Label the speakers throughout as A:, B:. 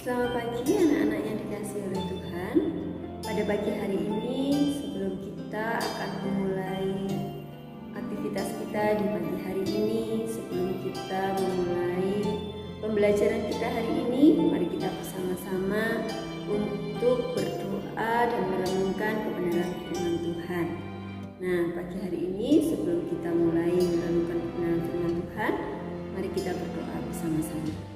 A: Selamat pagi anak-anak yang dikasihi oleh Tuhan. Pada pagi hari ini, sebelum kita akan memulai aktivitas kita di pagi hari ini, sebelum kita memulai pembelajaran kita hari ini, mari kita bersama-sama untuk berdoa dan merenungkan kebenaran firman Tuhan. Nah, pagi hari ini sebelum kita mulai merenungkan kebenaran firman Tuhan, mari kita berdoa bersama-sama.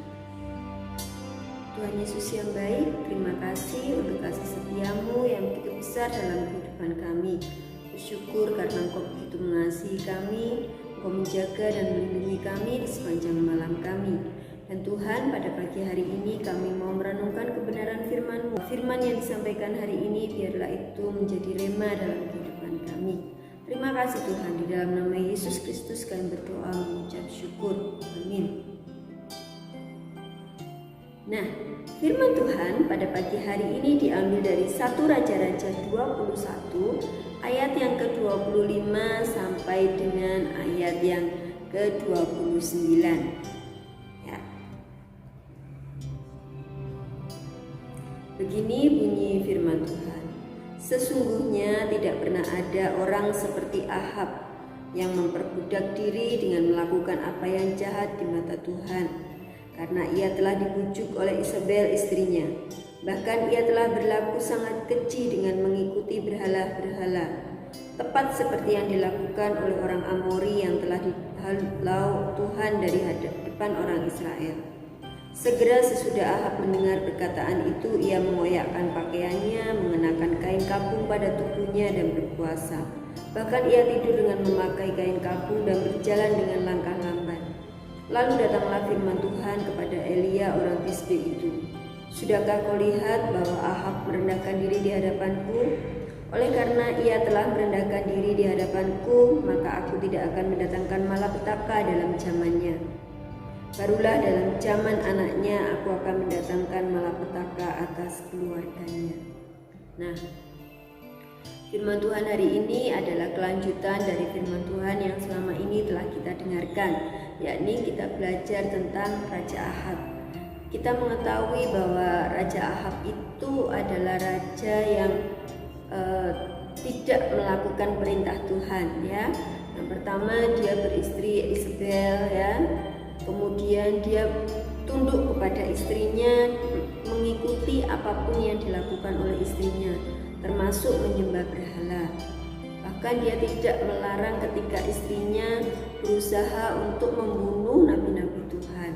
A: Tuhan Yesus yang baik, terima kasih untuk kasih setiamu yang begitu besar dalam kehidupan kami. Bersyukur karena Engkau begitu mengasihi kami, Engkau menjaga dan melindungi kami di sepanjang malam kami. Dan Tuhan, pada pagi hari ini kami mau merenungkan kebenaran firman-Mu. Firman yang disampaikan hari ini biarlah itu menjadi rema dalam kehidupan kami. Terima kasih Tuhan, di dalam nama Yesus Kristus kami berdoa mengucap syukur. Amin. Nah, firman Tuhan pada pagi hari ini diambil dari 1 Raja-Raja 21 ayat yang ke-25 sampai dengan ayat yang ke-29. Ya. Begini bunyi firman Tuhan. Sesungguhnya tidak pernah ada orang seperti Ahab yang memperbudak diri dengan melakukan apa yang jahat di mata Tuhan. Karena ia telah dibujuk oleh Isabel istrinya. Bahkan ia telah berlaku sangat keji dengan mengikuti berhala-berhala, tepat seperti yang dilakukan oleh orang Amori yang telah dihalau Tuhan dari depan orang Israel. Segera sesudah Ahab mendengar perkataan itu, ia mengoyakkan pakaiannya, mengenakan kain kapung pada tubuhnya dan berpuasa. Bahkan ia tidur dengan memakai kain kapung dan berjalan dengan langkah lambat. Lalu datanglah firman Tuhan kepada Elia orang Tisbe itu. Sudahkah kau lihat bahwa Ahab merendahkan diri di hadapanku? Oleh karena ia telah merendahkan diri di hadapanku, maka aku tidak akan mendatangkan malapetaka dalam zamannya. Barulah dalam zaman anaknya aku akan mendatangkan malapetaka atas keluarganya. Nah, firman Tuhan hari ini adalah kelanjutan dari firman Tuhan yang selama ini telah kita dengarkan, yakni kita belajar tentang Raja Ahab. Kita mengetahui bahwa Raja Ahab itu adalah raja yang tidak melakukan perintah Tuhan, ya. Yang pertama, dia beristri Isabel, ya. Kemudian dia tunduk kepada istrinya, mengikuti apapun yang dilakukan oleh istrinya, termasuk menyembah berhala. Bahkan dia tidak melarang ketika istrinya berusaha untuk membunuh nabi-nabi Tuhan.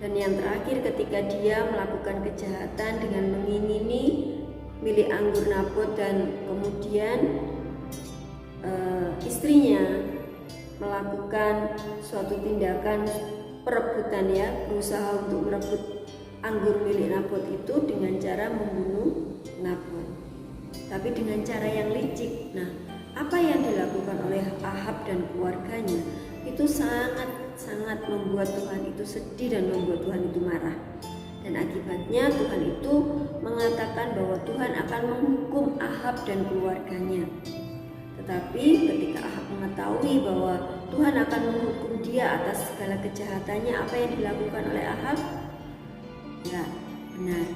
A: Dan yang terakhir, ketika dia melakukan kejahatan dengan mengingini milik anggur Nabot dan kemudian istrinya melakukan suatu tindakan perebutan, ya, berusaha untuk merebut anggur milik Nabot itu dengan cara membunuh Nabot, tapi dengan cara yang licik. Nah, apa yang dilakukan oleh Ahab dan keluarganya itu sangat membuat Tuhan itu sedih dan membuat Tuhan itu marah. Dan akibatnya Tuhan itu mengatakan bahwa Tuhan akan menghukum Ahab dan keluarganya. Tetapi ketika Ahab mengetahui bahwa Tuhan akan menghukum dia atas segala kejahatannya, apa yang dilakukan oleh Ahab? Ya, benar.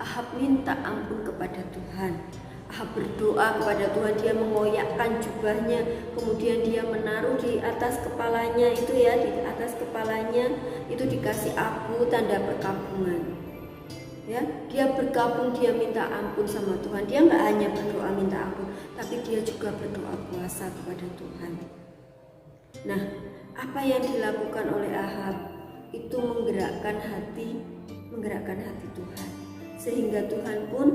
A: Ahab minta ampun kepada Tuhan. Ahab berdoa kepada Tuhan, dia mengoyakkan jubahnya, kemudian dia menaruh di atas kepalanya itu, ya, di atas kepalanya itu dikasih abu tanda perkabungan. Ya, dia berkabung, dia minta ampun sama Tuhan. Dia nggak hanya berdoa minta ampun, tapi dia juga berdoa puasa kepada Tuhan. Nah, apa yang dilakukan oleh Ahab itu menggerakkan hati Tuhan, sehingga Tuhan pun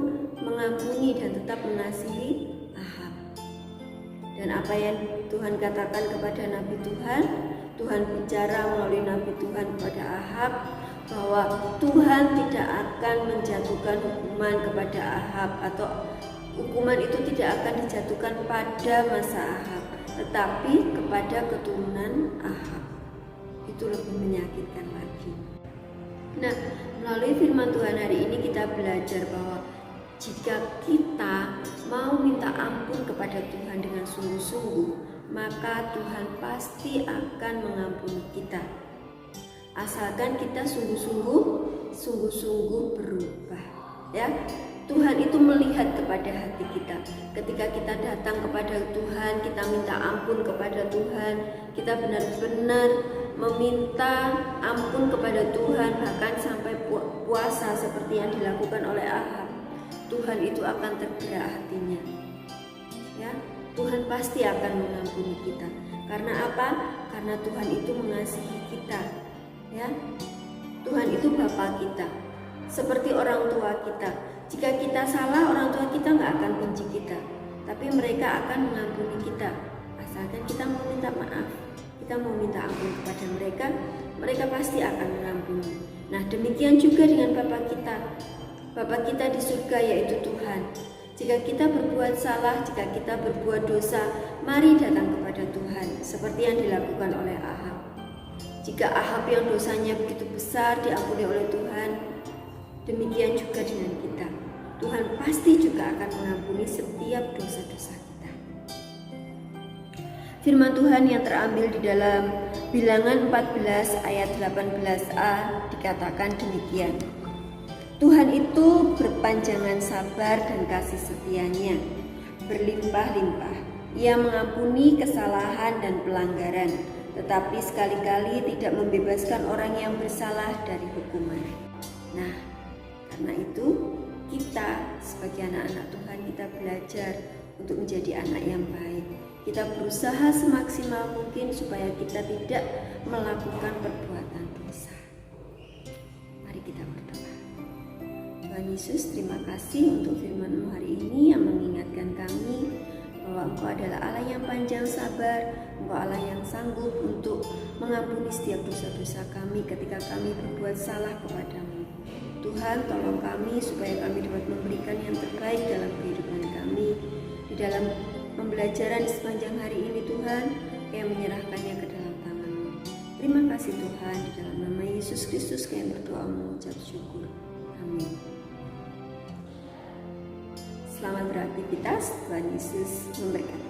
A: mengampuni dan tetap mengasihi Ahab. Dan apa yang Tuhan katakan kepada Nabi Tuhan, Tuhan bicara melalui Nabi Tuhan kepada Ahab bahwa Tuhan tidak akan menjatuhkan hukuman kepada Ahab, atau hukuman itu tidak akan dijatuhkan pada masa Ahab, tetapi kepada keturunan Ahab. Itu lebih menyakitkan lagi. Nah, melalui firman Tuhan hari ini kita belajar bahwa jika kita mau minta ampun kepada Tuhan dengan sungguh-sungguh, maka Tuhan pasti akan mengampuni kita. asalkan kita sungguh-sungguh berubah, ya. Tuhan itu melihat kepada hati kita. Ketika kita datang kepada Tuhan, kita minta ampun kepada Tuhan, kita benar-benar meminta ampun kepada Tuhan, bahkan sampai puasa seperti yang dilakukan oleh Ahab, Tuhan itu akan tergerak hatinya, ya. Tuhan pasti akan mengampuni kita. Karena apa? Karena Tuhan itu mengasihi kita, ya. Tuhan itu Bapa kita, seperti orang tua kita. Jika kita salah, orang tua kita nggak akan benci kita, tapi mereka akan mengampuni kita asalkan kita mau minta maaf, kita mau minta ampun kepada mereka, mereka pasti akan mengampuni. Nah, demikian juga dengan Bapa kita di surga, yaitu Tuhan. Jika kita berbuat salah, jika kita berbuat dosa, mari datang kepada Tuhan, seperti yang dilakukan oleh Ahab. Jika Ahab yang dosanya begitu besar diampuni oleh Tuhan, demikian juga dengan kita. Tuhan pasti juga akan mengampuni setiap dosa-dosa kita. Firman Tuhan yang terambil di dalam Bilangan 14 ayat 18a dikatakan demikian. Tuhan itu berpanjangan sabar dan kasih setianya, berlimpah-limpah. Ia mengampuni kesalahan dan pelanggaran, tetapi sekali-kali tidak membebaskan orang yang bersalah dari hukuman. Nah, karena itu kita sebagai anak-anak Tuhan, kita belajar untuk menjadi anak yang baik. Kita berusaha semaksimal mungkin supaya kita tidak melakukan perbuatan dosa. Mari kita berdoa. Tuhan Yesus, terima kasih untuk firman-Mu hari ini yang mengingatkan kami bahwa Engkau adalah Allah yang panjang sabar, Engkau Allah yang sanggup untuk mengampuni setiap dosa-dosa kami ketika kami berbuat salah kepadamu. Tuhan, tolong kami supaya kami dapat memberikan yang terbaik dalam kehidupan kami. Di dalam pembelajaran sepanjang hari ini, Tuhan, yang menyerahkannya ke dalam tangan-Mu. Terima kasih Tuhan, di dalam nama Yesus Kristus kami berdoa mengucap syukur. Amin. Selamat beraktivitas, Tuhan Yesus memberkati.